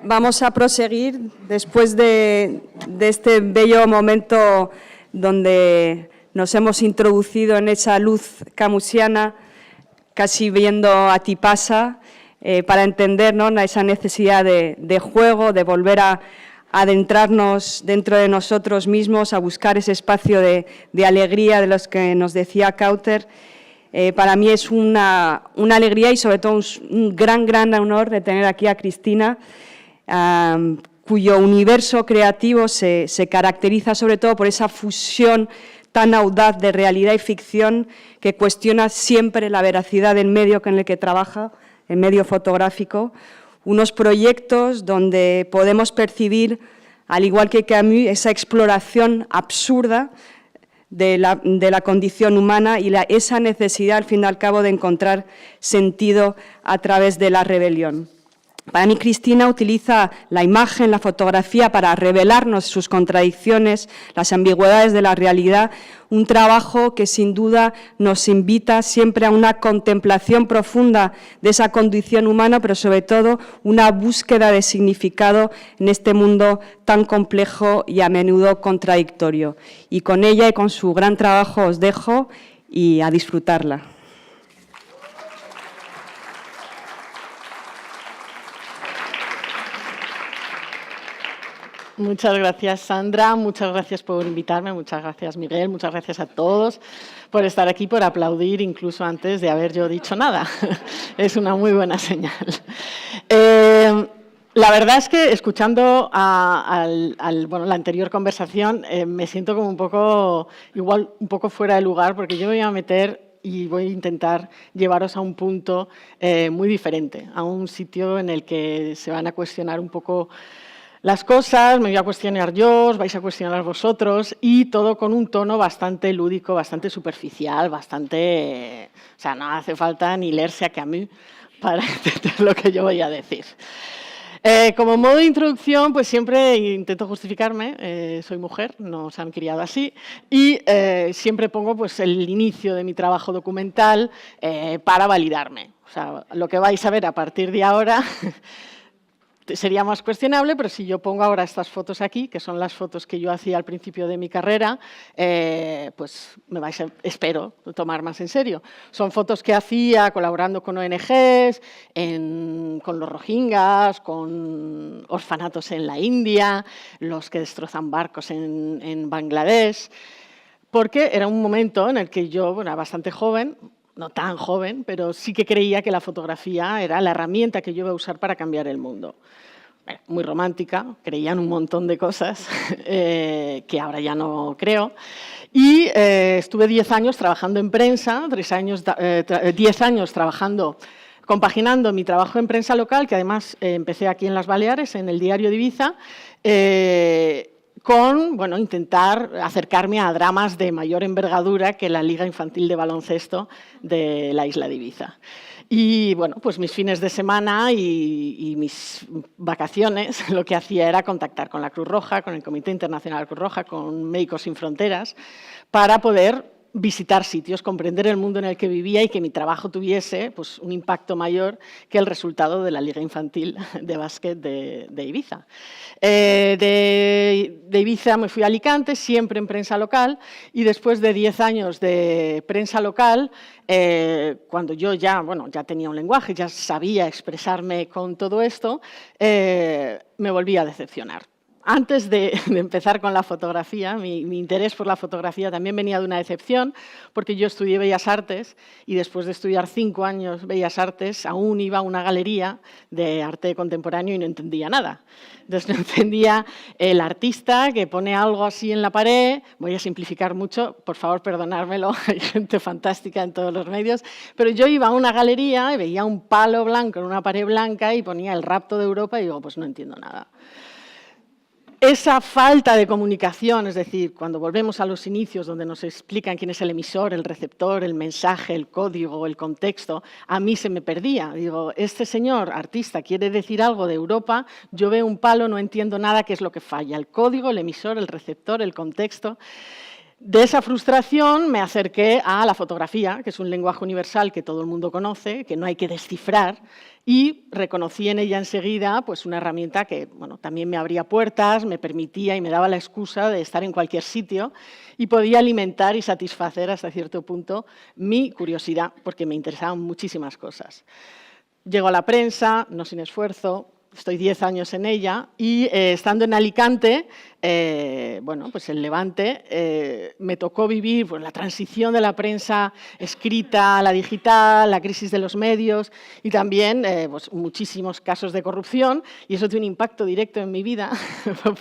Vamos a proseguir después de este bello momento donde nos hemos introducido en esa luz camusiana, casi viendo a Tipasa, para entender, ¿no?, esa necesidad de juego, de volver a adentrarnos dentro de nosotros mismos, a buscar ese espacio de alegría de los que nos decía Kauter. Para mí es una alegría y sobre todo un gran honor de tener aquí a Cristina, cuyo universo creativo se caracteriza sobre todo por esa fusión tan audaz de realidad y ficción que cuestiona siempre la veracidad del medio en el que trabaja, el medio fotográfico, unos proyectos donde podemos percibir, al igual que Camus, esa exploración absurda de la condición humana y esa necesidad, al fin y al cabo, de encontrar sentido a través de la rebelión. Para mí, Cristina utiliza la imagen, la fotografía, para revelarnos sus contradicciones, las ambigüedades de la realidad, un trabajo que sin duda nos invita siempre a una contemplación profunda de esa condición humana, pero sobre todo una búsqueda de significado en este mundo tan complejo y a menudo contradictorio. Y con ella y con su gran trabajo os dejo y a disfrutarla. Muchas gracias, Sandra, muchas gracias por invitarme, muchas gracias, Miguel, muchas gracias a todos por estar aquí, por aplaudir incluso antes de haber yo dicho nada. Es una muy buena señal. La verdad es que escuchando la anterior conversación me siento como un poco fuera de lugar, porque yo me voy a meter y voy a intentar llevaros a un punto muy diferente, a un sitio en el que se van a cuestionar un poco las cosas, me voy a cuestionar yo, os vais a cuestionar vosotros, y todo con un tono bastante lúdico, bastante superficial, bastante... O sea, no hace falta ni leerse a Camus para entender lo que yo voy a decir. Como modo de introducción, pues siempre intento justificarme, soy mujer, nos han criado así, y siempre pongo pues, el inicio de mi trabajo documental para validarme. O sea, lo que vais a ver a partir de ahora... sería más cuestionable, pero si yo pongo ahora estas fotos aquí, que son las fotos que yo hacía al principio de mi carrera, pues me vais a, espero, tomar más en serio. Son fotos que hacía colaborando con ONGs, con los rohingyas, con orfanatos en la India, los que destrozan barcos en Bangladesh, porque era un momento en el que yo, bueno, era bastante joven, no tan joven, pero sí que creía que la fotografía era la herramienta que yo iba a usar para cambiar el mundo. Muy romántica, creía en un montón de cosas que ahora ya no creo. Y estuve 10 años trabajando en prensa, 10 años trabajando, compaginando mi trabajo en prensa local, que además empecé aquí en las Baleares, en el Diario de Ibiza, con intentar acercarme a dramas de mayor envergadura que la Liga Infantil de Baloncesto de la isla de Ibiza. Y bueno, pues mis fines de semana y mis vacaciones lo que hacía era contactar con la Cruz Roja, con el Comité Internacional de la Cruz Roja, con Médicos Sin Fronteras, para poder visitar sitios, comprender el mundo en el que vivía y que mi trabajo tuviese pues, un impacto mayor que el resultado de la Liga Infantil de Básquet de Ibiza. De Ibiza me fui a Alicante, siempre en prensa local, y después de 10 años de prensa local, cuando yo ya tenía un lenguaje, ya sabía expresarme con todo esto, me volví a decepcionar. Antes de empezar con la fotografía, mi interés por la fotografía también venía de una decepción, porque yo estudié Bellas Artes y después de estudiar 5 años Bellas Artes, aún iba a una galería de arte contemporáneo y no entendía nada. Entonces no entendía el artista que pone algo así en la pared, voy a simplificar mucho, por favor perdonármelo, hay gente fantástica en todos los medios, pero yo iba a una galería y veía un palo blanco en una pared blanca y ponía el rapto de Europa y digo, pues no entiendo nada. Esa falta de comunicación, es decir, cuando volvemos a los inicios donde nos explican quién es el emisor, el receptor, el mensaje, el código, el contexto, a mí se me perdía. Digo, este señor artista quiere decir algo de Europa, yo veo un palo, no entiendo nada, qué es lo que falla, el código, el emisor, el receptor, el contexto. De esa frustración me acerqué a la fotografía, que es un lenguaje universal que todo el mundo conoce, que no hay que descifrar, y reconocí en ella enseguida pues, una herramienta que bueno, también me abría puertas, me permitía y me daba la excusa de estar en cualquier sitio y podía alimentar y satisfacer hasta cierto punto mi curiosidad, porque me interesaban muchísimas cosas. Llego a la prensa, no sin esfuerzo. Estoy 10 años en ella y estando en Alicante, bueno, pues en Levante, me tocó vivir pues, la transición de la prensa escrita a la digital, la crisis de los medios y también pues, muchísimos casos de corrupción y eso tiene un impacto directo en mi vida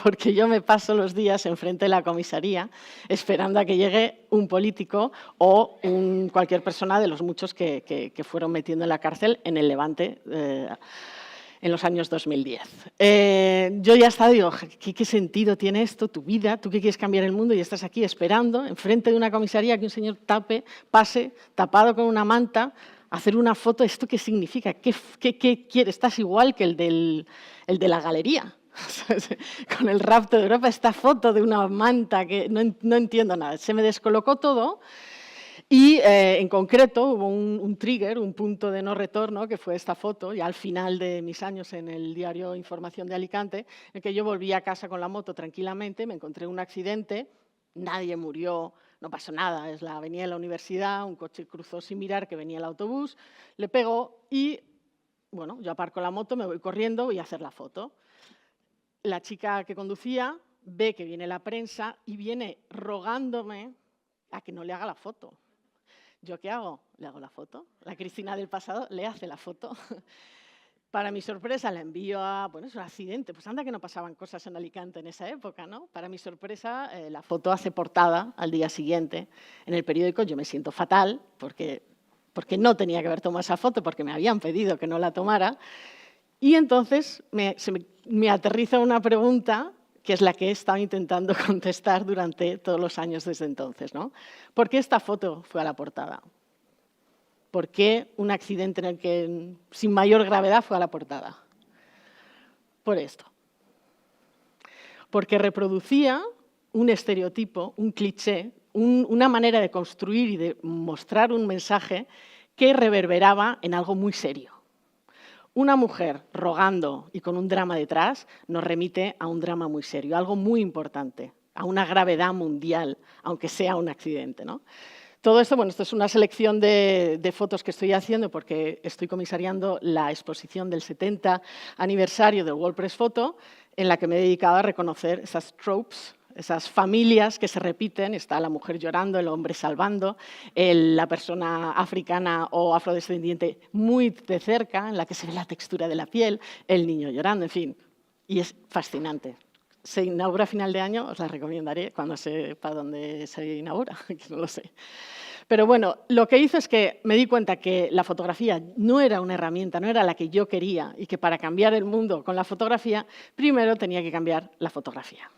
porque yo me paso los días enfrente de la comisaría esperando a que llegue un político o cualquier persona de los muchos que fueron metiendo en la cárcel en el Levante en los años 2010. Yo ya estaba, digo, ¿qué sentido tiene esto, tu vida? ¿Tú que quieres cambiar el mundo y estás aquí esperando, enfrente de una comisaría, que un señor pase, tapado con una manta, a hacer una foto? ¿Esto qué significa? ¿Qué quiere? Estás igual que el de la galería. Con el rapto de Europa, esta foto de una manta que no entiendo nada. Se me descolocó todo. Y en concreto hubo un trigger, un punto de no retorno, que fue esta foto, ya al final de mis años en el diario Información de Alicante, en que yo volví a casa con la moto tranquilamente, me encontré un accidente, nadie murió, no pasó nada, es la avenida de la universidad, un coche cruzó sin mirar que venía el autobús, le pegó y, bueno, yo aparco la moto, me voy corriendo, voy a hacer la foto. La chica que conducía ve que viene la prensa y viene rogándome a que no le haga la foto. ¿Yo qué hago? Le hago la foto. La Cristina del pasado le hace la foto. Para mi sorpresa la envío a... Bueno, es un accidente. Pues anda que no pasaban cosas en Alicante en esa época, ¿no? Para mi sorpresa la foto hace portada al día siguiente en el periódico. Yo me siento fatal porque no tenía que haber tomado esa foto, porque me habían pedido que no la tomara. Y entonces me aterriza una pregunta que es la que he estado intentando contestar durante todos los años desde entonces, ¿no? ¿Por qué esta foto fue a la portada? ¿Por qué un accidente en el que sin mayor gravedad fue a la portada? Por esto. Porque reproducía un estereotipo, un cliché, una manera de construir y de mostrar un mensaje que reverberaba en algo muy serio. Una mujer rogando y con un drama detrás nos remite a un drama muy serio, algo muy importante, a una gravedad mundial, aunque sea un accidente, ¿no? Todo esto, bueno, esto es una selección de fotos que estoy haciendo porque estoy comisariando la exposición del 70 aniversario del World Press Photo, en la que me he dedicado a reconocer esas tropes, esas familias que se repiten. Está la mujer llorando, el hombre salvando, la persona africana o afrodescendiente muy de cerca, en la que se ve la textura de la piel, el niño llorando, en fin. Y es fascinante. Se inaugura a final de año, os la recomendaré cuando sepa dónde se inaugura, que no lo sé. Pero bueno, lo que hizo es que me di cuenta que la fotografía no era una herramienta, no era la que yo quería, y que para cambiar el mundo con la fotografía, primero tenía que cambiar la fotografía.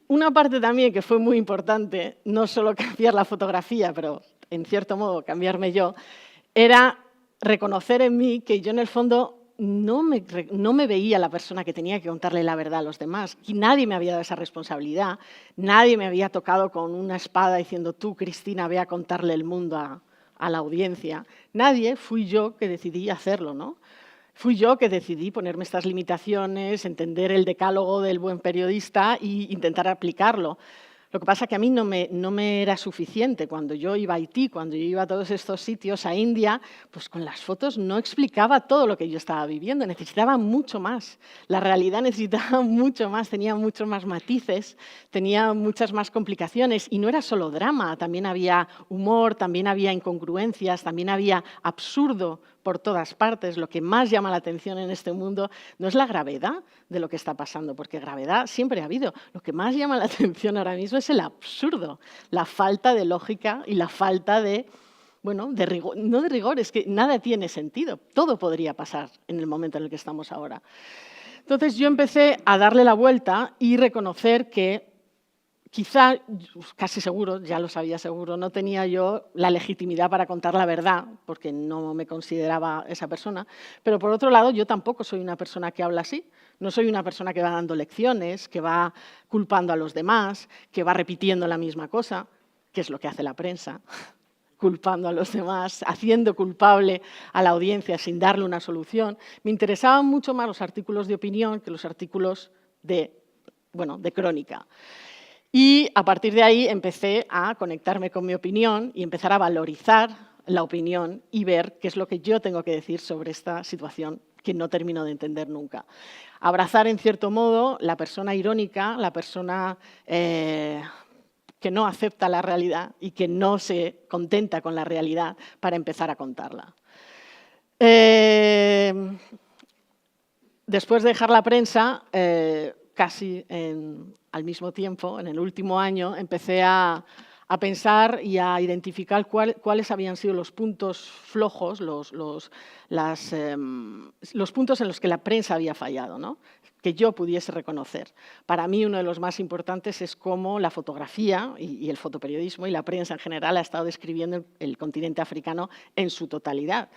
Una parte también que fue muy importante, no solo cambiar la fotografía, pero en cierto modo cambiarme yo, era reconocer en mí que yo en el fondo no me veía la persona que tenía que contarle la verdad a los demás. Y nadie me había dado esa responsabilidad, nadie me había tocado con una espada diciendo tú, Cristina, ve a contarle el mundo a la audiencia. Nadie, fui yo que decidí hacerlo, ¿no? Fui yo que decidí ponerme estas limitaciones, entender el decálogo del buen periodista e intentar aplicarlo. Lo que pasa es que a mí no me era suficiente. Cuando yo iba a Haití, cuando yo iba a todos estos sitios, a India, pues con las fotos no explicaba todo lo que yo estaba viviendo. Necesitaba mucho más. La realidad necesitaba mucho más, tenía muchos más matices, tenía muchas más complicaciones. Y no era solo drama, también había humor, también había incongruencias, también había absurdo por todas partes. Lo que más llama la atención en este mundo no es la gravedad de lo que está pasando, porque gravedad siempre ha habido. Lo que más llama la atención ahora mismo es el absurdo, la falta de lógica y la falta de, bueno, de rigor, no de rigor, es que nada tiene sentido. Todo podría pasar en el momento en el que estamos ahora. Entonces yo empecé a darle la vuelta y reconocer que quizá, casi seguro, ya lo sabía seguro, no tenía yo la legitimidad para contar la verdad, porque no me consideraba esa persona, pero por otro lado yo tampoco soy una persona que habla así, no soy una persona que va dando lecciones, que va culpando a los demás, que va repitiendo la misma cosa, que es lo que hace la prensa, culpando a los demás, haciendo culpable a la audiencia sin darle una solución. Me interesaban mucho más los artículos de opinión que los artículos de crónica. Y a partir de ahí empecé a conectarme con mi opinión y empezar a valorizar la opinión y ver qué es lo que yo tengo que decir sobre esta situación que no termino de entender nunca. Abrazar, en cierto modo, la persona irónica, la persona que no acepta la realidad y que no se contenta con la realidad para empezar a contarla. Después de dejar la prensa, casi al mismo tiempo, en el último año, empecé a pensar y a identificar cuáles habían sido los puntos flojos, los puntos en los que la prensa había fallado, ¿no? Que yo pudiese reconocer. Para mí uno de los más importantes es cómo la fotografía y el fotoperiodismo y la prensa en general ha estado describiendo el continente africano en su totalidad.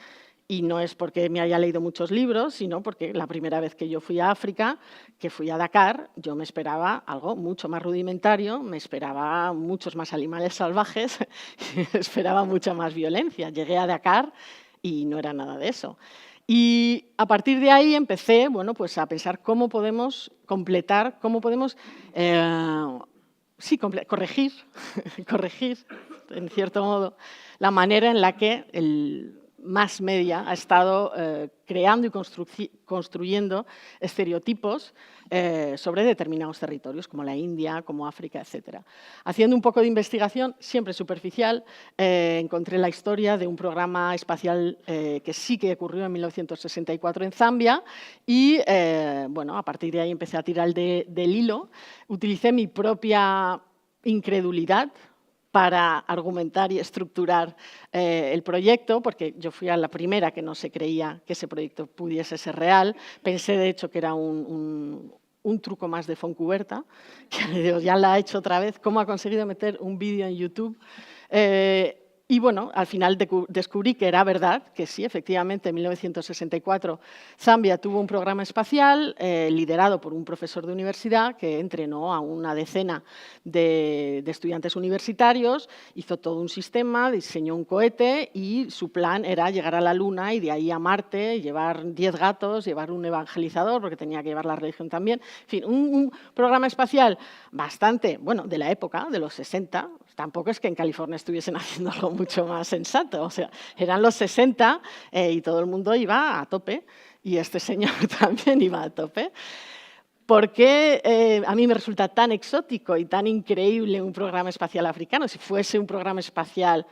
Y no es porque me haya leído muchos libros, sino porque la primera vez que yo fui a África, que fui a Dakar, yo me esperaba algo mucho más rudimentario, me esperaba muchos más animales salvajes, me esperaba mucha más violencia. Llegué a Dakar y no era nada de eso. Y a partir de ahí empecé pues a pensar cómo podemos completar, cómo podemos corregir, en cierto modo, la manera en la que el mass media ha estado creando y construyendo estereotipos sobre determinados territorios, como la India, como África, etc. Haciendo un poco de investigación, siempre superficial, encontré la historia de un programa espacial que sí que ocurrió en 1964 en Zambia y, a partir de ahí empecé a tirar del hilo. Utilicé mi propia incredulidad para argumentar y estructurar el proyecto, porque yo fui a la primera que no se creía que ese proyecto pudiese ser real. Pensé, de hecho, que era un truco más de Foncuberta, que ya la ha hecho otra vez. ¿Cómo ha conseguido meter un vídeo en YouTube? Y al final descubrí que era verdad, que sí, efectivamente, en 1964 Zambia tuvo un programa espacial liderado por un profesor de universidad que entrenó a una decena de estudiantes universitarios, hizo todo un sistema, diseñó un cohete y su plan era llegar a la Luna y de ahí a Marte, llevar 10 gatos, llevar un evangelizador, porque tenía que llevar la religión también. En fin, un programa espacial bastante, de la época, de los 60, tampoco es que en California estuviesen haciendo algo mucho más sensato. O sea, eran los 60 y todo el mundo iba a tope y este señor también iba a tope. ¿Por qué a mí me resulta tan exótico y tan increíble un programa espacial africano? Si fuese un programa espacial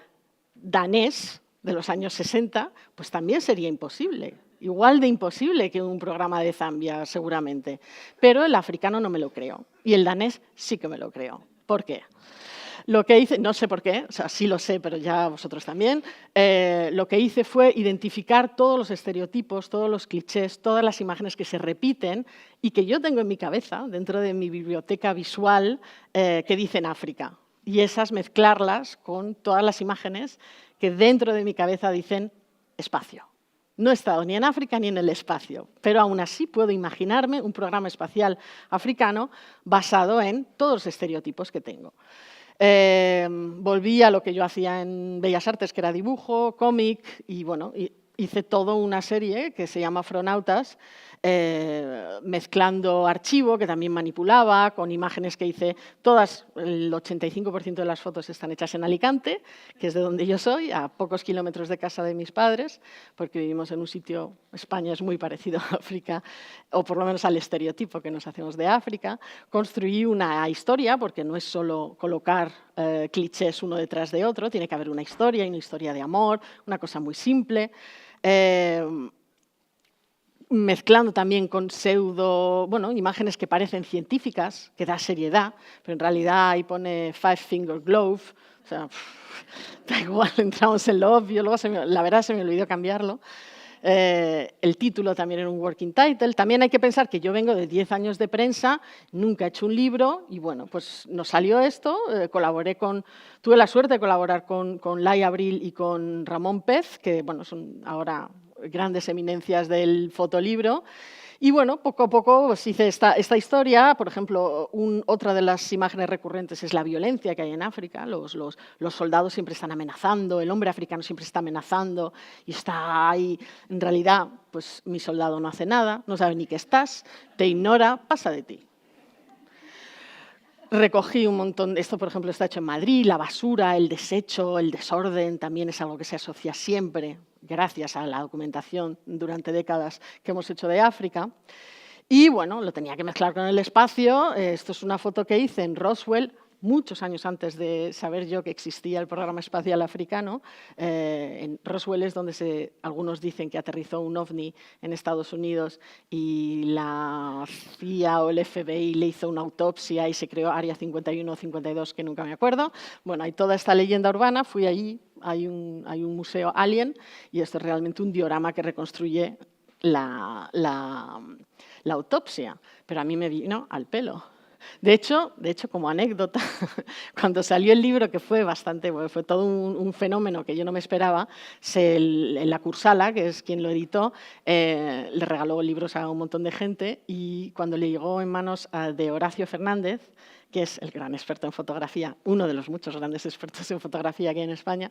danés de los años 60, pues también sería imposible. Igual de imposible que un programa de Zambia, seguramente. Pero el africano no me lo creo. Y el danés sí que me lo creo. ¿Por qué? Lo que hice, no sé por qué, o sea, sí lo sé, pero ya vosotros también, lo que hice fue identificar todos los estereotipos, todos los clichés, todas las imágenes que se repiten y que yo tengo en mi cabeza, dentro de mi biblioteca visual, que dicen África. Y esas mezclarlas con todas las imágenes que dentro de mi cabeza dicen espacio. No he estado ni en África ni en el espacio, pero aún así puedo imaginarme un programa espacial africano basado en todos los estereotipos que tengo. Volví a lo que yo hacía en Bellas Artes, que era dibujo, cómic, y hice toda una serie que se llama Afronautas, mezclando archivo, que también manipulaba, con imágenes que hice todas, el 85% de las fotos están hechas en Alicante, que es de donde yo soy, a pocos kilómetros de casa de mis padres, porque vivimos en un sitio, España es muy parecido a África, o por lo menos al estereotipo que nos hacemos de África. Construí una historia, porque no es solo colocar clichés uno detrás de otro, tiene que haber una historia de amor, una cosa muy simple. Mezclando también con imágenes que parecen científicas, que da seriedad, pero en realidad ahí pone Five Finger Glove, o sea, da igual, entramos en lo obvio, luego la verdad se me olvidó cambiarlo. El título también era un working title. También hay que pensar que yo vengo de 10 años de prensa, nunca he hecho un libro y bueno, pues nos salió esto. Tuve la suerte de colaborar con Lai Abril y con Ramón Pez, que bueno, son ahora grandes eminencias del fotolibro. Y bueno, poco a poco pues, hice esta historia. Por ejemplo, otra de las imágenes recurrentes es la violencia que hay en África. Los soldados siempre están amenazando, el hombre africano siempre está amenazando y está ahí. En realidad, pues mi soldado no hace nada, no sabe ni que estás, te ignora, pasa de ti. Recogí un montón, esto por ejemplo está hecho en Madrid, la basura, el desecho, el desorden, también es algo que se asocia siempre, gracias a la documentación durante décadas que hemos hecho de África. Y bueno, lo tenía que mezclar con el espacio. Esto es una foto que hice en Roswell, muchos años antes de saber yo que existía el programa espacial africano. En Roswell es donde algunos dicen que aterrizó un ovni en Estados Unidos y la CIA o el FBI le hizo una autopsia y se creó Área 51 o 52, que nunca me acuerdo. Bueno, hay toda esta leyenda urbana, fui allí, hay un museo alien y esto es realmente un diorama que reconstruye la autopsia, pero a mí me vino al pelo. De hecho, como anécdota, cuando salió el libro, que fue todo un fenómeno que yo no me esperaba, la Cursala, que es quien lo editó, le regaló libros a un montón de gente y cuando le llegó en manos de Horacio Fernández, que es el gran experto en fotografía, uno de los muchos grandes expertos en fotografía que hay en España,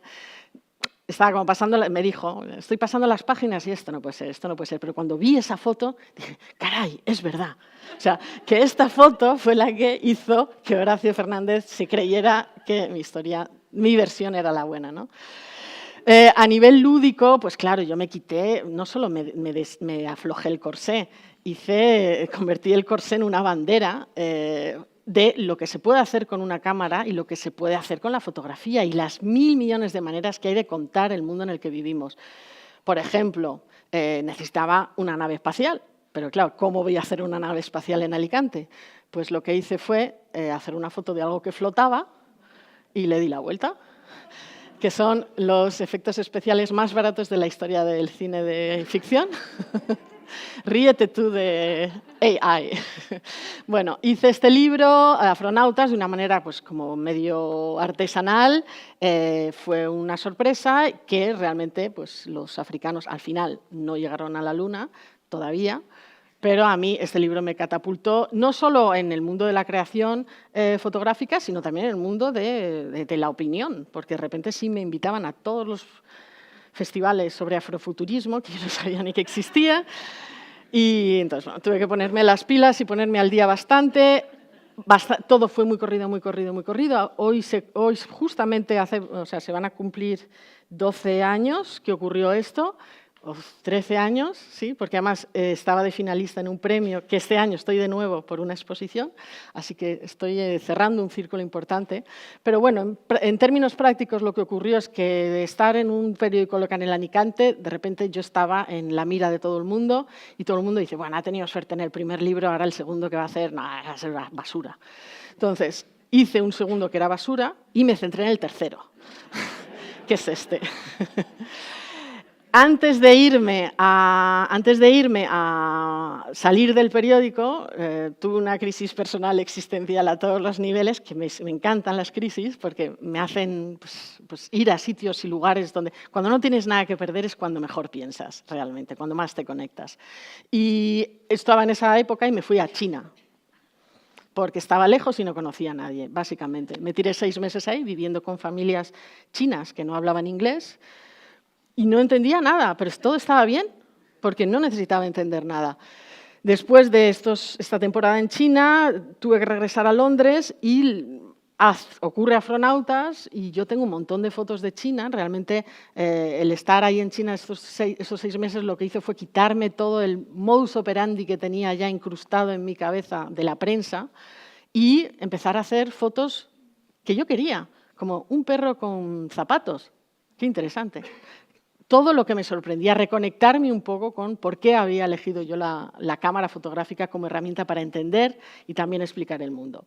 estaba como me dijo, estoy pasando las páginas y esto no puede ser. Pero cuando vi esa foto, dije, caray, es verdad. O sea, que esta foto fue la que hizo que Horacio Fernández se creyera que mi versión era la buena, ¿no? A nivel lúdico, pues claro, yo me quité, no solo me aflojé el corsé, convertí el corsé en una bandera de lo que se puede hacer con una cámara y lo que se puede hacer con la fotografía y las 1000 millones de maneras que hay de contar el mundo en el que vivimos. Por ejemplo, necesitaba una nave espacial, pero claro, ¿cómo voy a hacer una nave espacial en Alicante? Pues lo que hice fue hacer una foto de algo que flotaba y le di la vuelta, que son los efectos especiales más baratos de la historia del cine de ficción. Ríete tú de AI. Bueno, hice este libro, Afronautas, de una manera pues, como medio artesanal. Fue una sorpresa que realmente pues, los africanos al final no llegaron a la Luna todavía, pero a mí este libro me catapultó no solo en el mundo de la creación fotográfica, sino también en el mundo de la opinión, porque de repente sí me invitaban a todos los festivales sobre afrofuturismo, que yo no sabía ni que existía. Y entonces, bueno, tuve que ponerme las pilas y ponerme al día bastante. Todo fue muy corrido. Hoy justamente se van a cumplir 12 años que ocurrió esto, o 13 años, sí, porque además estaba de finalista en un premio, que este año estoy de nuevo por una exposición, así que estoy cerrando un círculo importante. Pero bueno, en términos prácticos lo que ocurrió es que de estar en un periódico local en Alicante, de repente yo estaba en la mira de todo el mundo y todo el mundo dice, bueno, ha tenido suerte en el primer libro, ahora el segundo que va a hacer, no, va a ser basura. Entonces, hice un segundo que era basura y me centré en el tercero, que es este. Antes de irme a salir del periódico, tuve una crisis personal existencial a todos los niveles, que me encantan las crisis porque me hacen pues, ir a sitios y lugares donde cuando no tienes nada que perder es cuando mejor piensas realmente, cuando más te conectas. Y estaba en esa época y me fui a China, porque estaba lejos y no conocía a nadie, básicamente. Me tiré 6 meses ahí viviendo con familias chinas que no hablaban inglés, y no entendía nada, pero todo estaba bien, porque no necesitaba entender nada. Después de esta temporada en China, tuve que regresar a Londres y ocurre Afronautas y yo tengo un montón de fotos de China. Realmente el estar ahí en China esos 6 meses lo que hizo fue quitarme todo el modus operandi que tenía ya incrustado en mi cabeza de la prensa y empezar a hacer fotos que yo quería, como un perro con zapatos. Qué interesante. Todo lo que me sorprendía, reconectarme un poco con por qué había elegido yo la cámara fotográfica como herramienta para entender y también explicar el mundo.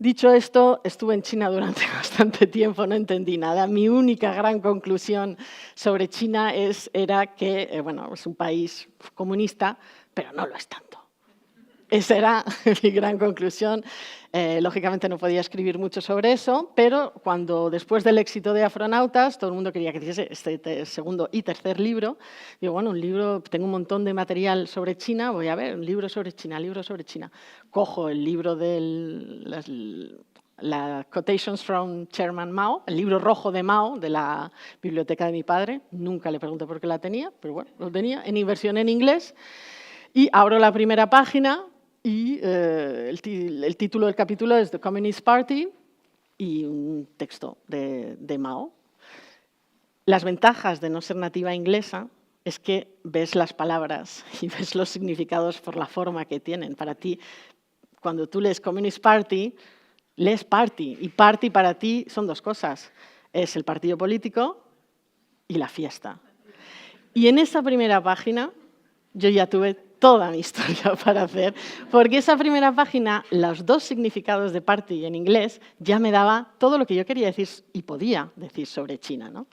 Dicho esto, estuve en China durante bastante tiempo, no entendí nada. Mi única gran conclusión sobre China era que, bueno, es un país comunista, pero no lo es tanto. Esa era mi gran conclusión. Lógicamente no podía escribir mucho sobre eso, pero cuando después del éxito de Afronautas, todo el mundo quería que hiciese este segundo y tercer libro, digo, bueno, un libro, tengo un montón de material sobre China, voy a ver, un libro sobre China, libro sobre China. Cojo el libro de la Quotations from Chairman Mao, el libro rojo de Mao, de la biblioteca de mi padre, nunca le pregunté por qué la tenía, pero bueno, lo tenía, en versión en inglés, y abro la primera página, y el título del capítulo es The Communist Party y un texto de Mao. Las ventajas de no ser nativa inglesa es que ves las palabras y ves los significados por la forma que tienen. Para ti, cuando tú lees Communist Party, lees party. Y party para ti son dos cosas. Es el partido político y la fiesta. Y en esa primera página yo ya tuve toda mi historia para hacer, porque esa primera página, los dos significados de party en inglés, ya me daba todo lo que yo quería decir y podía decir sobre China, ¿no?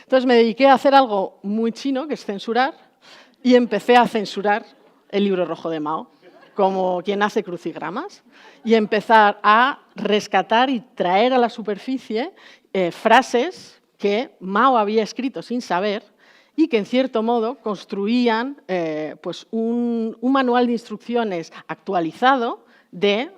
Entonces me dediqué a hacer algo muy chino, que es censurar, y empecé a censurar el libro rojo de Mao, como quien hace crucigramas, y empezar a rescatar y traer a la superficie frases que Mao había escrito sin saber, y que, en cierto modo, construían pues un manual de instrucciones actualizado de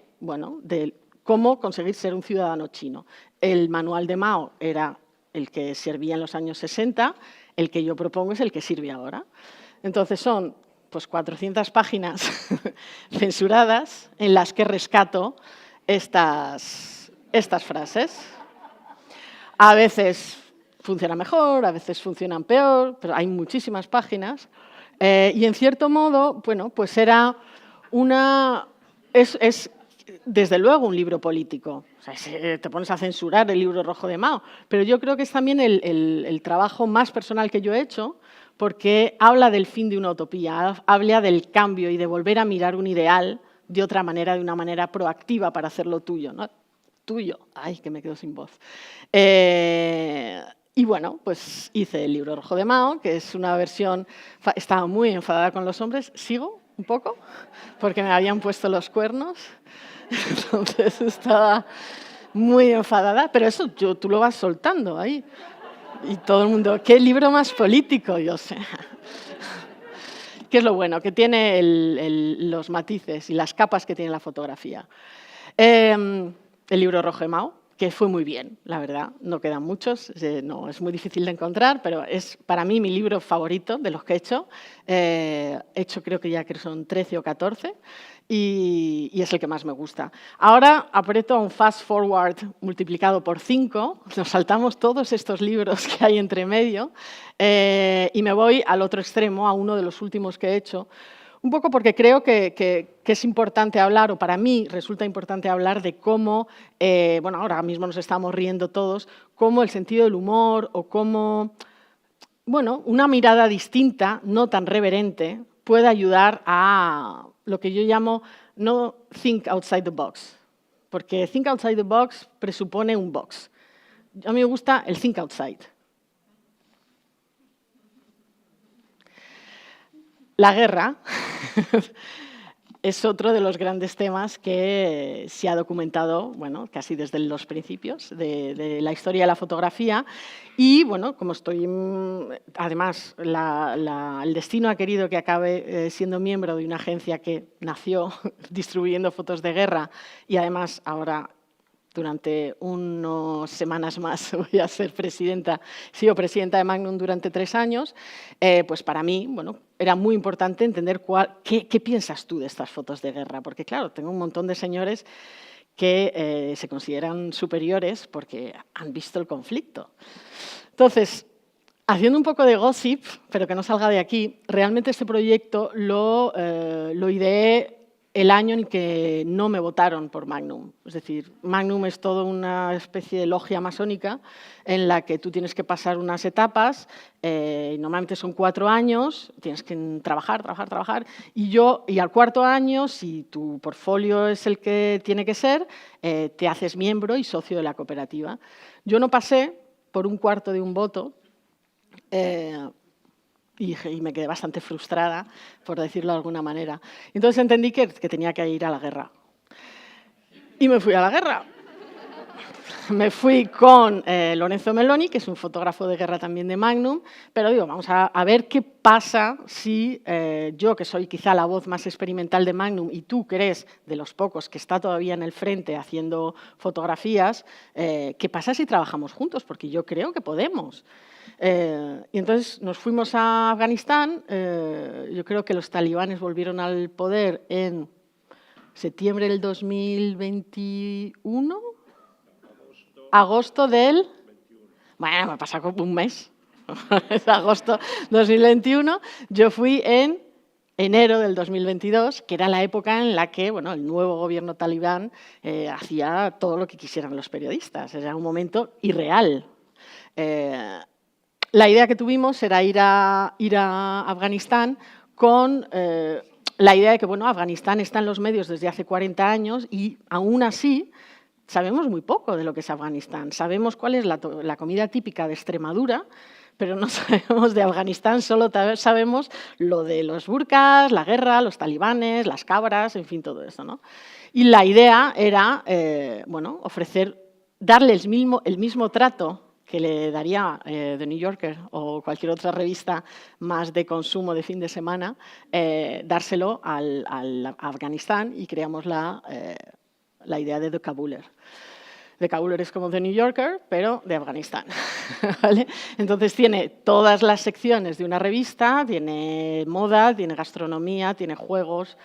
cómo conseguir ser un ciudadano chino. El manual de Mao era el que servía en los años 60, el que yo propongo es el que sirve ahora. Entonces son pues 400 páginas censuradas en las que rescato estas frases. A veces funciona mejor, a veces funcionan peor, pero hay muchísimas páginas. Y en cierto modo, bueno, pues era es desde luego un libro político. O sea, te pones a censurar el libro rojo de Mao, pero yo creo que es también el trabajo más personal que yo he hecho, porque habla del fin de una utopía, habla del cambio y de volver a mirar un ideal de otra manera, de una manera proactiva para hacerlo tuyo, ¿no? Tuyo. Ay, que me quedo sin voz. Y bueno, pues hice el libro rojo de Mao, que es una versión, estaba muy enfadada con los hombres, sigo un poco, porque me habían puesto los cuernos, entonces estaba muy enfadada, pero eso tú lo vas soltando ahí. Y todo el mundo, ¿qué libro más político? Yo sé. ¿Qué es lo bueno? Que tiene los matices y las capas que tiene la fotografía. El libro rojo de Mao, que fue muy bien, la verdad. No quedan muchos, no, es muy difícil de encontrar, pero es para mí mi libro favorito de los que he hecho. Creo que son 13 o 14 y es el que más me gusta. Ahora aprieto a un fast forward multiplicado por 5, nos saltamos todos estos libros que hay entre medio y me voy al otro extremo, a uno de los últimos que he hecho, un poco porque creo que es importante hablar, o para mí resulta importante hablar de cómo, ahora mismo nos estamos riendo todos, cómo el sentido del humor o cómo, una mirada distinta, no tan reverente, puede ayudar a lo que yo llamo no think outside the box, porque think outside the box presupone un box. A mí me gusta el think outside. La guerra es otro de los grandes temas que se ha documentado, casi desde los principios de la historia de la fotografía. Y, como estoy, además, el destino ha querido que acabe siendo miembro de una agencia que nació distribuyendo fotos de guerra y, además, ahora durante unas semanas más voy a ser presidenta, he sido presidenta de Magnum durante 3 años, pues para mí, era muy importante entender qué piensas tú de estas fotos de guerra, porque claro, tengo un montón de señores que se consideran superiores porque han visto el conflicto. Entonces, haciendo un poco de gossip, pero que no salga de aquí, realmente este proyecto lo ideé el año en el que no me votaron por Magnum. Es decir, Magnum es toda una especie de logia masónica en la que tú tienes que pasar unas etapas, normalmente son 4 años, tienes que trabajar, y al 4.º año, si tu portfolio es el que tiene que ser, te haces miembro y socio de la cooperativa. Yo no pasé por 1/4 de un voto, y me quedé bastante frustrada, por decirlo de alguna manera. Entonces entendí que tenía que ir a la guerra. Y me fui a la guerra. Me fui con Lorenzo Meloni, que es un fotógrafo de guerra también de Magnum, pero digo, vamos a ver qué pasa si yo, que soy quizá la voz más experimental de Magnum, y tú, que eres de los pocos que está todavía en el frente haciendo fotografías, ¿qué pasa si trabajamos juntos? Porque yo creo que podemos. Y entonces nos fuimos a Afganistán. Yo creo que los talibanes volvieron al poder en septiembre del 2021. Agosto del... Bueno, me ha pasado como un mes. Es agosto 2021. Yo fui en enero del 2022, que era la época en la que el nuevo gobierno talibán hacía todo lo que quisieran los periodistas. Era un momento irreal. La idea que tuvimos era ir a Afganistán con la idea de que Afganistán está en los medios desde hace 40 años y aún así sabemos muy poco de lo que es Afganistán. Sabemos cuál es la comida típica de Extremadura, pero no sabemos de Afganistán, solo sabemos lo de los burkas, la guerra, los talibanes, las cabras, en fin, todo eso, ¿no? Y la idea era darle el mismo trato que le daría The New Yorker o cualquier otra revista más de consumo de fin de semana, dárselo a Afganistán, y creamos la idea de The Kabuler. The Kabuler es como The New Yorker, pero de Afganistán. ¿Vale? Entonces tiene todas las secciones de una revista, tiene moda, tiene gastronomía, tiene juegos,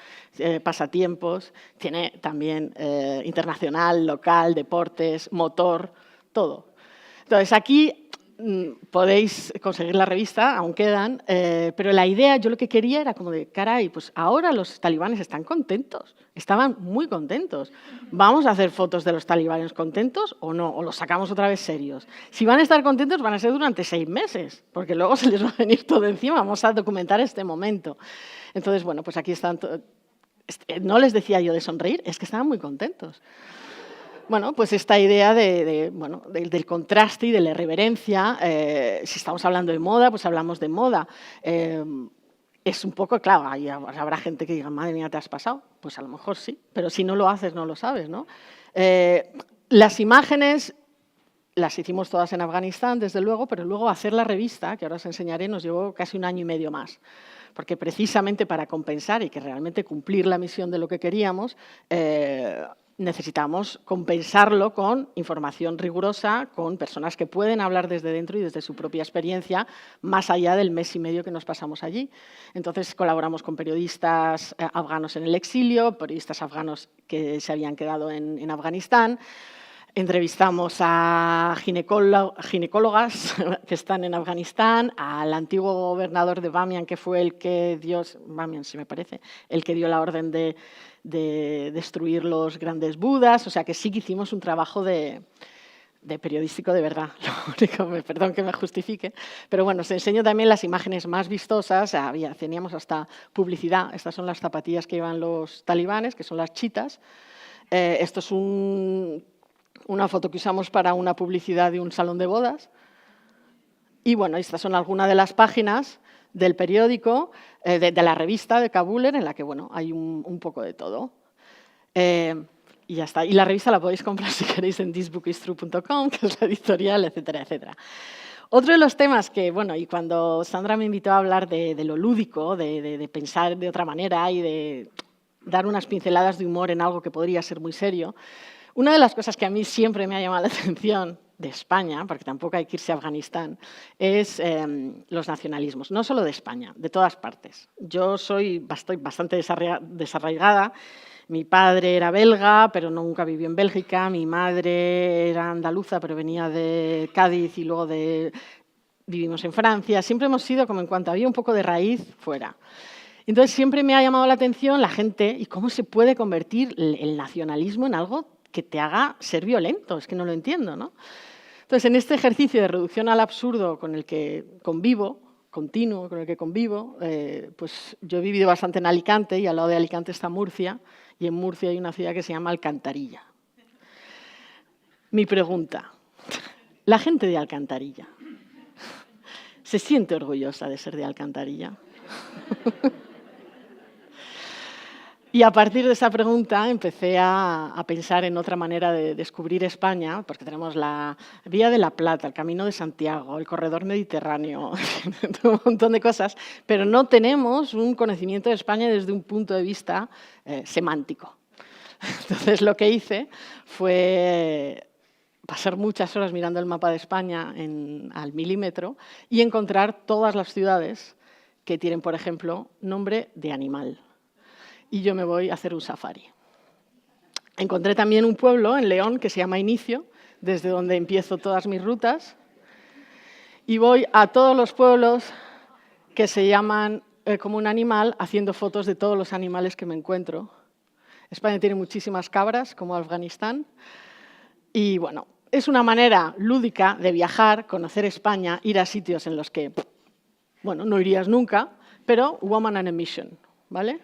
pasatiempos, tiene también internacional, local, deportes, motor, todo. Entonces, aquí podéis conseguir la revista, aún quedan, pero la idea, yo lo que quería era como de, caray, pues ahora los talibanes están contentos, estaban muy contentos. ¿Vamos a hacer fotos de los talibanes contentos o no? ¿O los sacamos otra vez serios? Si van a estar contentos, van a ser durante 6 meses, porque luego se les va a venir todo encima. Vamos a documentar este momento. Entonces, pues aquí están. No les decía yo de sonreír, es que estaban muy contentos. Pues esta idea del contraste y de la irreverencia, si estamos hablando de moda, pues hablamos de moda. Es un poco, claro, habrá gente que diga, madre mía, ¿te has pasado? Pues a lo mejor sí, pero si no lo haces, no lo sabes, ¿no? Las imágenes las hicimos todas en Afganistán, desde luego, pero luego hacer la revista, que ahora os enseñaré, nos llevó casi 1 año y medio más. Porque precisamente para compensar y que realmente cumplir la misión de lo que queríamos, necesitamos compensarlo con información rigurosa, con personas que pueden hablar desde dentro y desde su propia experiencia, más allá del mes y medio que nos pasamos allí. Entonces, colaboramos con periodistas afganos en el exilio, periodistas afganos que se habían quedado en Afganistán. Entrevistamos a ginecólogas que están en Afganistán, al antiguo gobernador de Bamiyan, que fue el que dio la orden de destruir los grandes budas. O sea, que sí que hicimos un trabajo de periodístico de verdad. Perdón que me justifique, pero os enseño también las imágenes más vistosas. Teníamos hasta publicidad. Estas son las zapatillas que llevan los talibanes, que son las chitas. Esto es una foto que usamos para una publicidad de un salón de bodas. Y estas son algunas de las páginas del periódico, de la revista de Kabuler, en la que hay un poco de todo. Y ya está. Y la revista la podéis comprar si queréis en thisbookistrue.com, que es la editorial, etcétera, etcétera. Otro de los temas que, y cuando Sandra me invitó a hablar de lo lúdico, de pensar de otra manera y de dar unas pinceladas de humor en algo que podría ser muy serio, una de las cosas que a mí siempre me ha llamado la atención de España, porque tampoco hay que irse a Afganistán, es los nacionalismos, no solo de España, de todas partes. Yo estoy bastante desarraigada. Mi padre era belga, pero nunca vivió en Bélgica. Mi madre era andaluza, pero venía de Cádiz y luego vivimos en Francia. Siempre hemos sido, como en cuanto había un poco de raíz, fuera. Entonces siempre me ha llamado la atención la gente y cómo se puede convertir el nacionalismo en algo que te haga ser violento, es que no lo entiendo, ¿no? Entonces, en este ejercicio de reducción al absurdo con el que convivo, continuo, con el que convivo, pues yo he vivido bastante en Alicante y al lado de Alicante está Murcia, y en Murcia hay una ciudad que se llama Alcantarilla. Mi pregunta, la gente de Alcantarilla, ¿se siente orgullosa de ser de Alcantarilla? Y a partir de esa pregunta empecé a pensar en otra manera de descubrir España, porque tenemos la Vía de la Plata, el Camino de Santiago, el Corredor Mediterráneo, un montón de cosas, pero no tenemos un conocimiento de España desde un punto de vista semántico. Entonces lo que hice fue pasar muchas horas mirando el mapa de España al milímetro y encontrar todas las ciudades que tienen, por ejemplo, nombre de animal. Y yo me voy a hacer un safari. Encontré también un pueblo en León que se llama Inicio, desde donde empiezo todas mis rutas, y voy a todos los pueblos que se llaman como un animal, haciendo fotos de todos los animales que me encuentro. España tiene muchísimas cabras, como Afganistán, y bueno, es una manera lúdica de viajar, conocer España, ir a sitios en los que, bueno, no irías nunca, pero woman on a mission, ¿vale?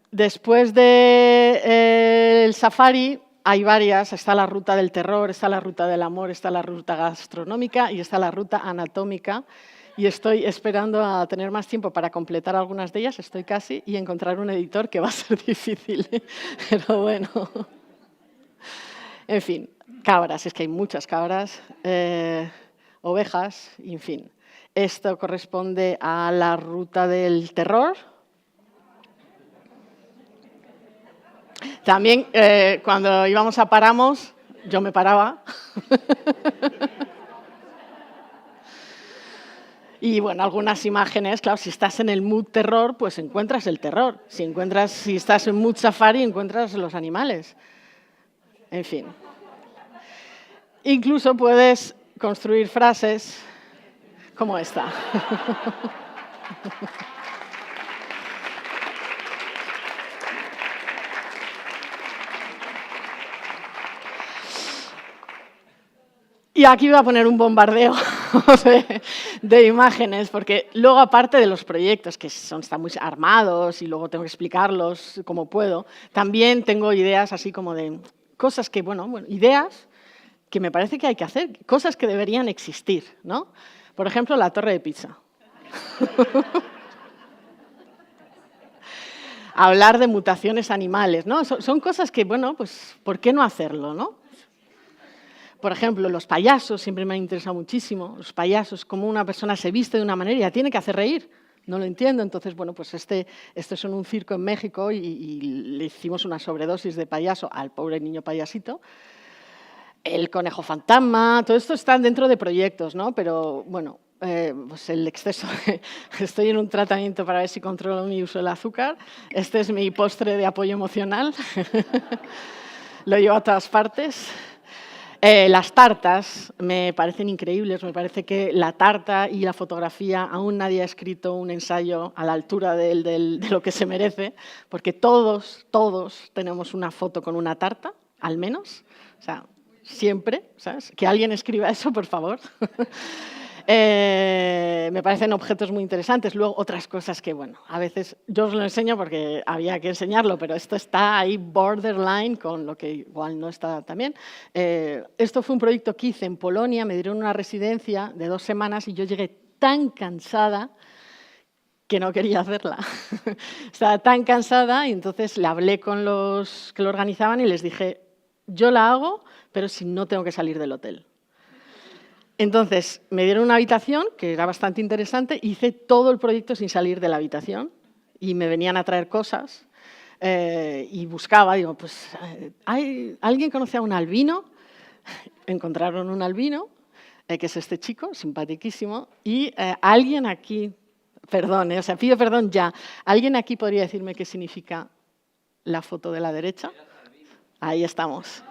Después del safari hay varias, está la ruta del terror, está la ruta del amor, está la ruta gastronómica y está la ruta anatómica. Y estoy esperando a tener más tiempo para completar algunas de ellas, estoy casi, y encontrar un editor que va a ser difícil, pero bueno. En fin, cabras, es que hay muchas cabras, ovejas, en fin. Esto corresponde a la ruta del terror. También cuando íbamos a Paramos, yo me paraba. Y bueno, algunas imágenes, claro, si estás en el mood terror, pues encuentras el terror. Si estás en mood safari, encuentras los animales. En fin. Incluso puedes construir frases como esta. Y aquí voy a poner un bombardeo de imágenes, porque luego, aparte de los proyectos que están muy armados y luego tengo que explicarlos como puedo, también tengo ideas así como de cosas que, bueno, ideas que me parece que hay que hacer, cosas que deberían existir, ¿no? Por ejemplo, la torre de Pisa. Hablar de mutaciones animales, ¿no? Son cosas que, bueno, pues, ¿por qué no hacerlo, no? Por ejemplo, los payasos siempre me han interesado muchísimo. Los payasos, cómo una persona se viste de una manera y la tiene que hacer reír. No lo entiendo. Entonces, bueno, pues este es en un circo en México y le hicimos una sobredosis de payaso al pobre niño payasito. El conejo fantasma, todo esto está dentro de proyectos, ¿no? Pero, bueno, pues el exceso. Estoy en un tratamiento para ver si controlo mi uso del azúcar. Este es mi postre de apoyo emocional. Lo llevo a todas partes. Las tartas me parecen increíbles, me parece que la tarta y la fotografía, aún nadie ha escrito un ensayo a la altura de lo que se merece, porque todos tenemos una foto con una tarta, al menos, o sea, siempre, ¿sabes? Que alguien escriba eso, por favor. Me parecen objetos muy interesantes. Luego, otras cosas que, bueno, a veces yo os lo enseño porque había que enseñarlo, pero esto está ahí borderline con lo que igual no está también. Esto fue un proyecto que hice en Polonia, me dieron una residencia de 2 semanas y yo llegué tan cansada que no quería hacerla. Estaba tan cansada y entonces le hablé con los que lo organizaban y les dije, yo la hago, pero si no tengo que salir del hotel. Entonces, me dieron una habitación, que era bastante interesante, hice todo el proyecto sin salir de la habitación y me venían a traer cosas y buscaba, digo, pues, ¿alguien conoce a un albino? Encontraron un albino, que es este chico, simpaticísimo, y alguien aquí, perdón, o sea, pido perdón ya, ¿alguien aquí podría decirme qué significa la foto de la derecha? Ahí estamos.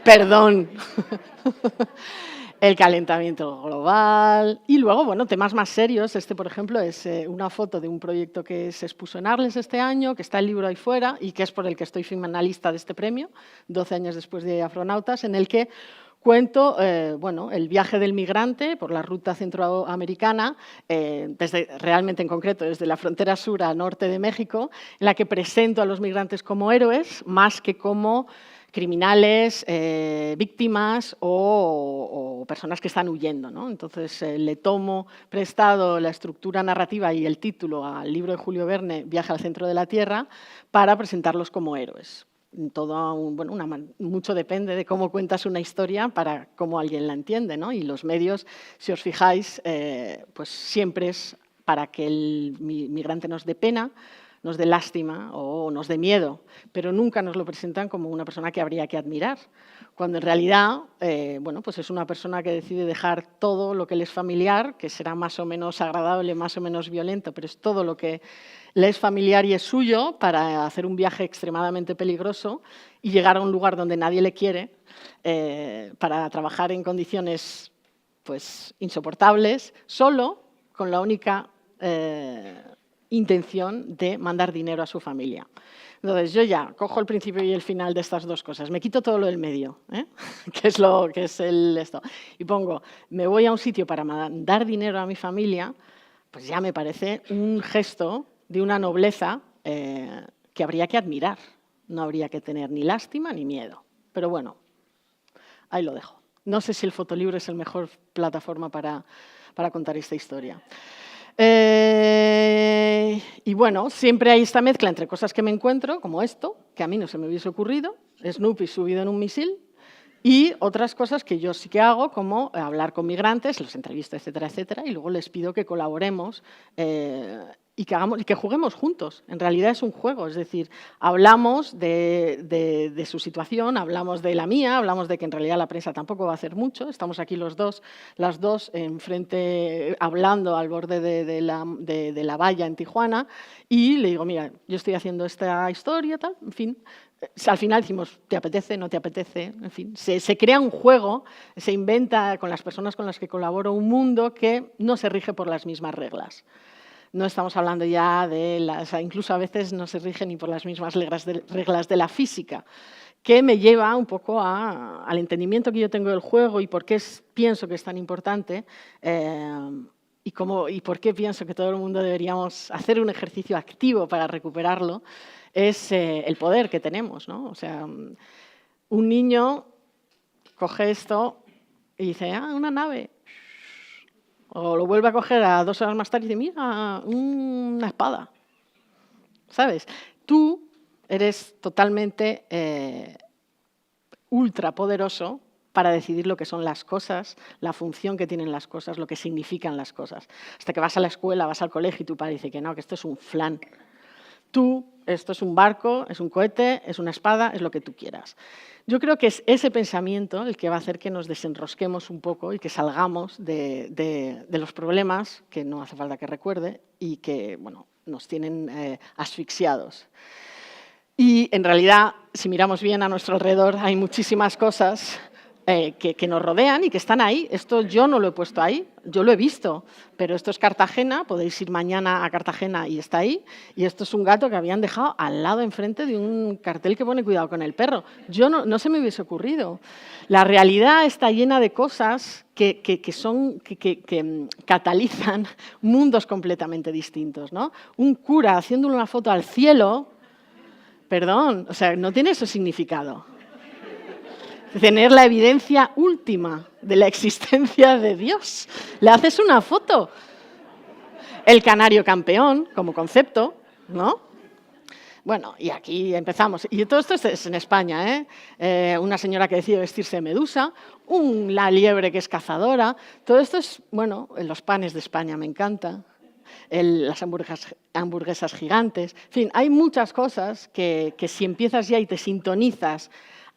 Perdón. el calentamiento global y luego, bueno, temas más serios. Este, por ejemplo, es una foto de un proyecto que se expuso en Arles este año, que está el libro ahí fuera y que es por el que estoy finalista de este premio, 12 años después de Afronautas, en el que cuento bueno, el viaje del migrante por la ruta centroamericana, realmente en concreto desde la frontera sur a norte de México, en la que presento a los migrantes como héroes más que como criminales, víctimas o personas que están huyendo, ¿no? Entonces, le tomo prestado la estructura narrativa y el título al libro de Julio Verne, Viaje al centro de la Tierra, para presentarlos como héroes. Bueno, mucho depende de cómo cuentas una historia para cómo alguien la entiende, ¿no? Y los medios, si os fijáis, pues siempre es para que el migrante nos dé pena, nos dé lástima o nos dé miedo, pero nunca nos lo presentan como una persona que habría que admirar, cuando en realidad bueno, pues es una persona que decide dejar todo lo que le es familiar, que será más o menos agradable, más o menos violento, pero es todo lo que le es familiar y es suyo para hacer un viaje extremadamente peligroso y llegar a un lugar donde nadie le quiere, para trabajar en condiciones pues, insoportables, solo con la única intención de mandar dinero a su familia. Entonces, yo ya cojo el principio y el final de estas dos cosas, me quito todo lo del medio, que es esto, y pongo, me voy a un sitio para mandar dinero a mi familia, pues ya me parece un gesto de una nobleza que habría que admirar, no habría que tener ni lástima ni miedo. Pero bueno, ahí lo dejo. No sé si el fotolibro es la mejor plataforma para contar esta historia. Y bueno, siempre hay esta mezcla entre cosas que me encuentro, como esto, que a mí no se me hubiese ocurrido, Snoopy subido en un misil, y otras cosas que yo sí que hago, como hablar con migrantes, los entrevisto, etcétera, etcétera, y luego les pido que colaboremos y que juguemos juntos. En realidad es un juego, es decir, hablamos de su situación, hablamos de la mía, hablamos de que en realidad la prensa tampoco va a hacer mucho, estamos aquí las dos enfrente, hablando al borde de la valla en Tijuana, y le digo, mira, yo estoy haciendo esta historia, tal, en fin. Al final decimos, ¿te apetece? ¿No te apetece? En fin, se crea un juego, se inventa con las personas con las que colaboro un mundo que no se rige por las mismas reglas. No estamos hablando ya incluso a veces no se rige ni por las mismas reglas de la física, que me lleva un poco al entendimiento que yo tengo del juego y por qué pienso que es tan importante y por qué pienso que todo el mundo deberíamos hacer un ejercicio activo para recuperarlo. Es el poder que tenemos, ¿no? O sea, un niño coge esto y dice, una nave. O lo vuelve a coger a 2 horas más tarde y dice, mira, una espada. ¿Sabes? Tú eres totalmente ultrapoderoso para decidir lo que son las cosas, la función que tienen las cosas, lo que significan las cosas. Hasta que vas a la escuela, vas al colegio y tu padre dice que no, que esto es un flan. Esto es un barco, es un cohete, es una espada, es lo que tú quieras. Yo creo que es ese pensamiento el que va a hacer que nos desenrosquemos un poco y que salgamos de los problemas, que no hace falta que recuerde, y que bueno, nos tienen asfixiados. Y en realidad, si miramos bien a nuestro alrededor, hay muchísimas cosas que nos rodean y que están ahí. Esto yo no lo he puesto ahí, yo lo he visto, pero esto es Cartagena, podéis ir mañana a Cartagena y está ahí, y esto es un gato que habían dejado al lado enfrente de un cartel que pone cuidado con el perro. Yo no se me hubiese ocurrido. La realidad está llena de cosas que catalizan mundos completamente distintos, ¿no? Un cura haciéndole una foto al cielo, perdón, o sea, no tiene ese significado. Tener la evidencia última de la existencia de Dios. Le haces una foto. El canario campeón, como concepto, ¿no? Bueno, y aquí empezamos. Y todo esto es en España, ¿eh? Una señora que decide vestirse de medusa, la liebre que es cazadora. Todo esto es, bueno, en los panes de España me encanta. Las hamburguesas gigantes. En fin, hay muchas cosas que si empiezas ya y te sintonizas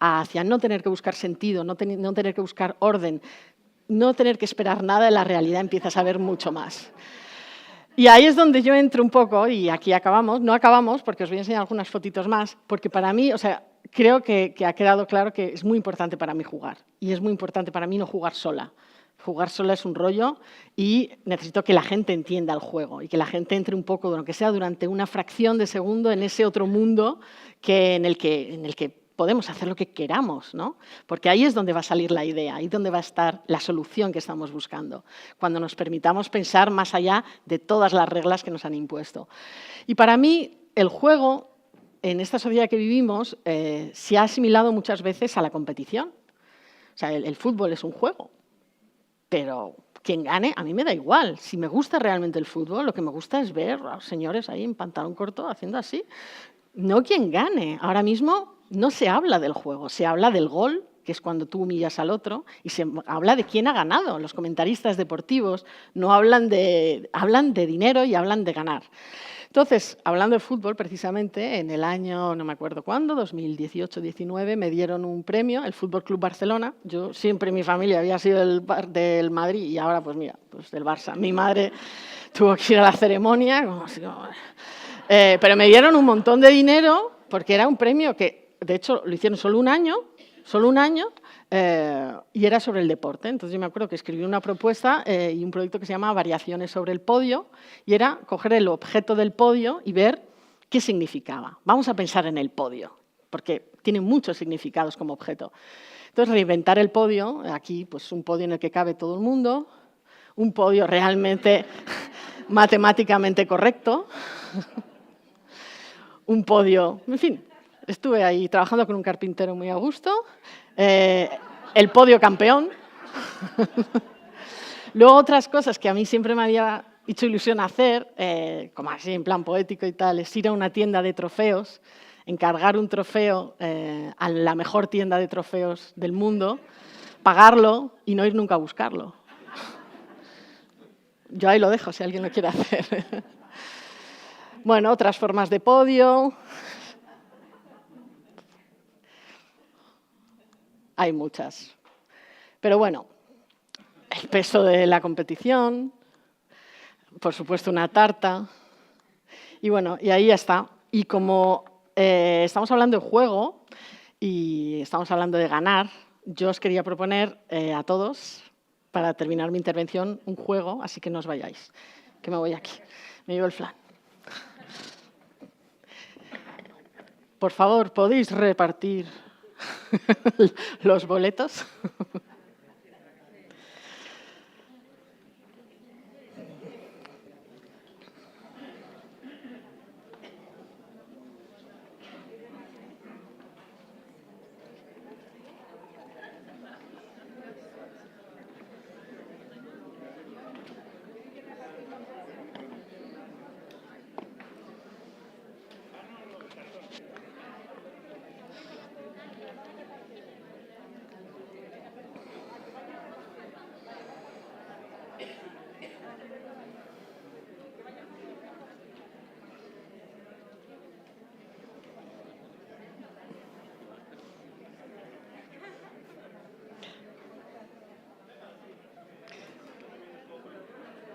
hacia no tener que buscar sentido, no tener que buscar orden, no tener que esperar nada, en la realidad empiezas a ver mucho más. Y ahí es donde yo entro un poco, y aquí acabamos, no acabamos porque os voy a enseñar algunas fotitos más, porque para mí, o sea, creo que ha quedado claro que es muy importante para mí jugar y es muy importante para mí no jugar sola. Jugar sola es un rollo y necesito que la gente entienda el juego y que la gente entre un poco, aunque sea durante una fracción de segundo, en ese otro mundo en el que podemos hacer lo que queramos, ¿no? Porque ahí es donde va a salir la idea, ahí es donde va a estar la solución que estamos buscando, cuando nos permitamos pensar más allá de todas las reglas que nos han impuesto. Y para mí, el juego, en esta sociedad que vivimos, se ha asimilado muchas veces a la competición. O sea, el fútbol es un juego, pero quien gane, a mí me da igual. Si me gusta realmente el fútbol, lo que me gusta es ver a los señores ahí en pantalón corto haciendo así. No quien gane. Ahora mismo no se habla del juego, se habla del gol, que es cuando tú humillas al otro, y se habla de quién ha ganado. Los comentaristas deportivos no hablan hablan de dinero y hablan de ganar. Entonces, hablando de fútbol, precisamente, en el año, no me acuerdo cuándo, 2018-19, me dieron un premio, el Fútbol Club Barcelona. Yo siempre, mi familia había sido del Madrid y ahora, pues mira, pues del Barça. Mi madre tuvo que ir a la ceremonia, pero me dieron un montón de dinero porque era un premio que, de hecho, lo hicieron solo un año, y era sobre el deporte. Entonces yo me acuerdo que escribí una propuesta y un proyecto que se llama Variaciones sobre el podio, y era coger el objeto del podio y ver qué significaba. Vamos a pensar en el podio, porque tiene muchos significados como objeto. Entonces reinventar el podio, aquí pues un podio en el que cabe todo el mundo, un podio realmente matemáticamente correcto, un podio, en fin, estuve ahí trabajando con un carpintero muy a gusto. El podio campeón. Luego otras cosas que a mí siempre me había hecho ilusión hacer, como así en plan poético y tal, es ir a una tienda de trofeos, encargar un trofeo a la mejor tienda de trofeos del mundo, pagarlo y no ir nunca a buscarlo. Yo ahí lo dejo si alguien lo quiere hacer. Bueno, otras formas de podio. Hay muchas. Pero bueno, el peso de la competición, por supuesto una tarta, y bueno, y ahí ya está. Y como estamos hablando de juego y estamos hablando de ganar, yo os quería proponer a todos, para terminar mi intervención, un juego, así que no os vayáis, que me voy aquí, me llevo el flan. Por favor, ¿podéis repartir los boletos?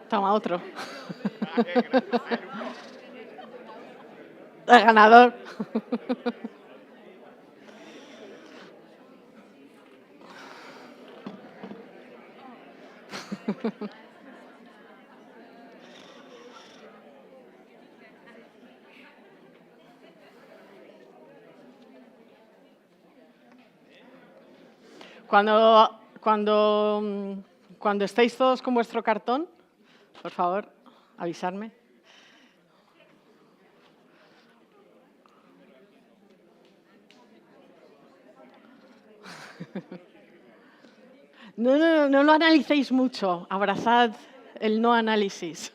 Toma otro. El ganador. Cuando estéis todos con vuestro cartón, por favor, avisarme. No lo analicéis mucho, abrazad el no análisis.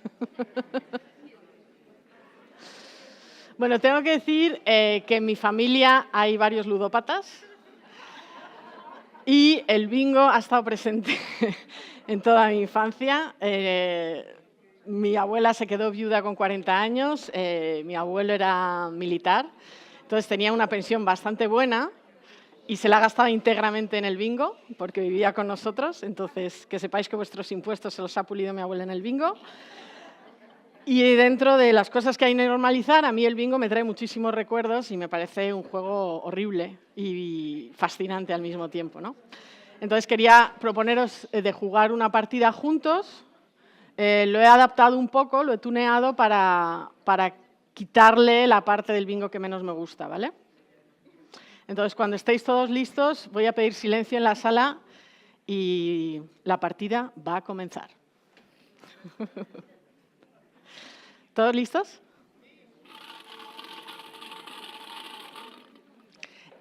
Bueno, tengo que decir que en mi familia hay varios ludópatas y el bingo ha estado presente en toda mi infancia. Mi abuela se quedó viuda con 40 años, mi abuelo era militar, entonces tenía una pensión bastante buena y se la ha gastado íntegramente en el bingo porque vivía con nosotros. Entonces, que sepáis que vuestros impuestos se los ha pulido mi abuela en el bingo. Y dentro de las cosas que hay que normalizar, a mí el bingo me trae muchísimos recuerdos y me parece un juego horrible y fascinante al mismo tiempo, ¿no? Entonces quería proponeros de jugar una partida juntos. Lo he adaptado un poco, lo he tuneado para quitarle la parte del bingo que menos me gusta, ¿vale? Entonces, cuando estéis todos listos, voy a pedir silencio en la sala y la partida va a comenzar. ¿Todos listos?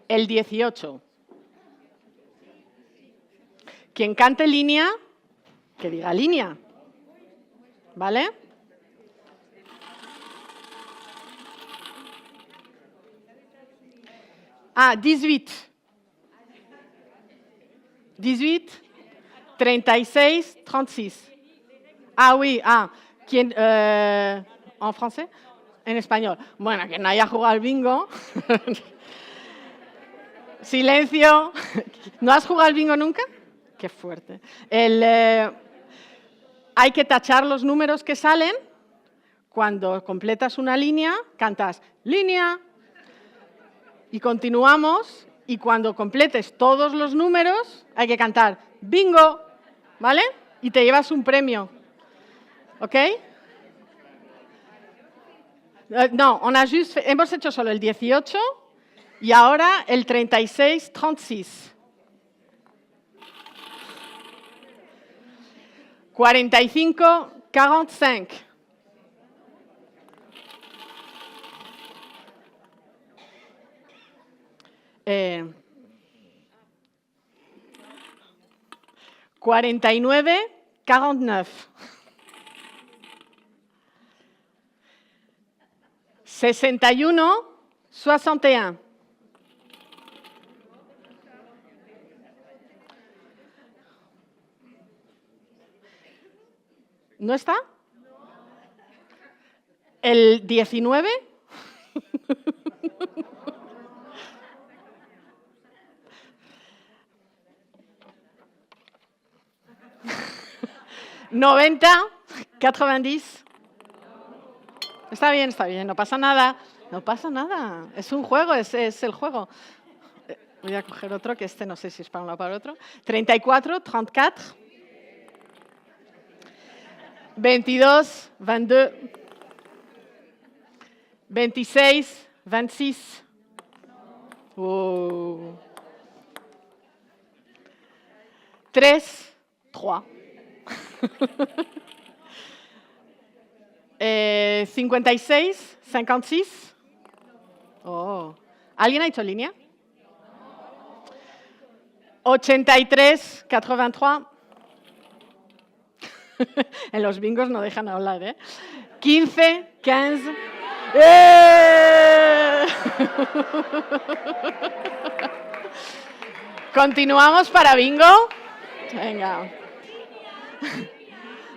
El 18. Quien cante línea, que diga línea. ¿Vale? Ah, 18. 18, 36, 36. Ah, oui, ¿Quién, ¿en francés? En español. Bueno, quien no haya jugado al bingo. Silencio. ¿No has jugado al bingo nunca? Qué fuerte. Hay que tachar los números que salen. Cuando completas una línea, cantas línea. Y continuamos. Y cuando completes todos los números, hay que cantar bingo. ¿Vale? Y te llevas un premio. ¿Ok? No, hemos hecho solo el 18 y ahora el 36, 36. 45, 45. Eh, 49, 49. 61, 61. ¿No está? ¿El 19? ¿90? ¿90? Está bien, no pasa nada. No pasa nada. Es un juego, es el juego. Voy a coger otro, que no sé si es para uno o para otro. 34, 34. 22, 22. 26, 26. Oh. 3, 3. 56, 56. Oh. ¿Alguien ha hecho línea? 83, 83. En los bingos no dejan hablar, ¿eh? 15, 15. ¿Continuamos para bingo? Venga.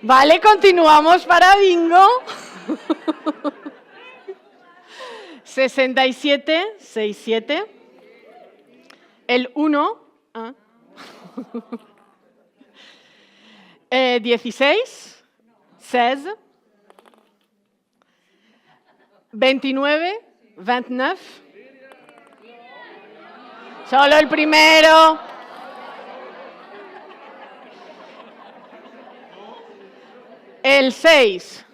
Vale, continuamos para bingo. 67, 67. El 1. 16, 16. 29, 29. Solo el primero. El 6.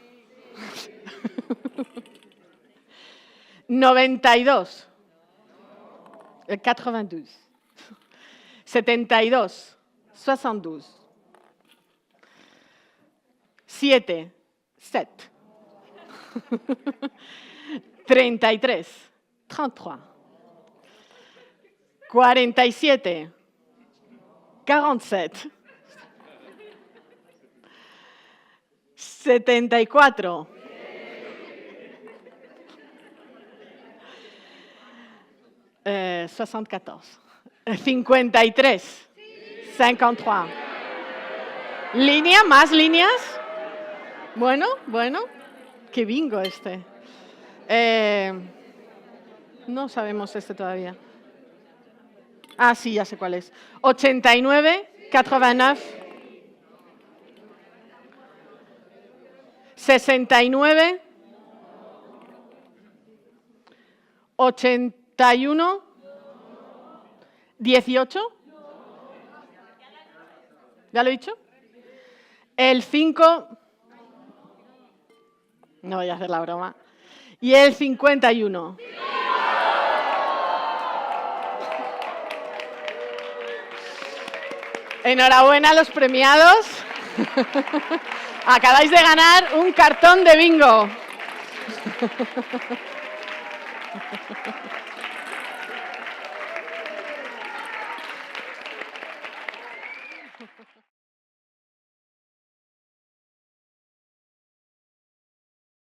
92. El 82. 72. 72. 7. 7. 33. 33. 47. 47. 74. 74. 53. 53. ¿Línea? ¿Más líneas? Bueno. Qué bingo este. No sabemos este todavía. Ah, sí, ya sé cuál es. 89, 89. 69, 81, 18. ¿Ya lo he dicho? El 5, no voy a hacer la broma, y el 51. Enhorabuena a los premiados. Acabáis de ganar un cartón de bingo.